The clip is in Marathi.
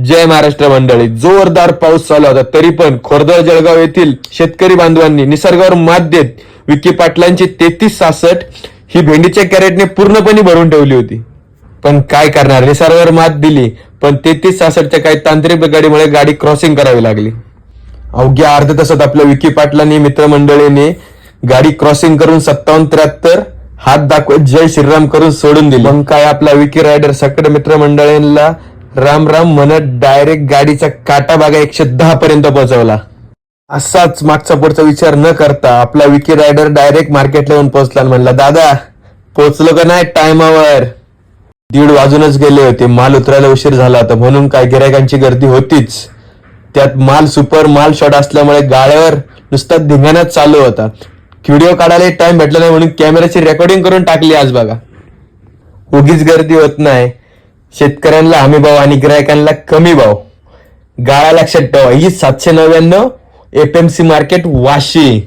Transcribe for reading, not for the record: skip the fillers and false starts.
जय महाराष्ट्र मंडळी. जोरदार पाऊस चालू होता तरी पण खोर्दा जळगाव येथील शेतकरी बांधवांनी निसर्गावर मात देत विकी पाटलांची 3366 ही भेंडीच्या कॅरेटने पूर्णपणे भरून ठेवली होती. पण काय करणार, निसर्गावर मात दिली पण 3366च्या काही तांत्रिक बिघाडीमुळे गाडी क्रॉसिंग करावी लागली. अवघ्या अर्ध्या तासात आपल्या विकी पाटलांनी मित्रमंडळीने गाडी क्रॉसिंग करून 5773 हात दाखवत जय श्रीराम करून सोडून दिली. मग काय आपला विकी रायडर सकड मित्रमंडळींना राम राम म्हणत डायरेक्ट गाडीचा काटा भागा 110 पर्यंत पोहोचवला. असाच मागचा पुढचा विचार न करता आपला विकी रायडर डायरेक्ट मार्केटला येऊन पोहोचला. म्हणला, दादा पोहोचलो का नाही टायमावर? 1:30 वाजूनच गेले होते. माल उतरायला उशीर झाला होता म्हणून काय गिरायकांची गर्दी होतीच. त्यात माल सुपर माल शॉट असल्यामुळे गाड्यावर नुसता धिंगाणाच चालू होता. व्हिडिओ काढायला टाइम भेटला नाही म्हणून कॅमेऱ्याची रेकॉर्डिंग करून टाकली. आज बघा, उगीच गर्दी होत नाही. शेतकऱ्यांना हमी भाव आणि गिरायकांना कमी भाव. गाळा लक्षात ठेवा, ही 799 FMC मार्केट वाशी.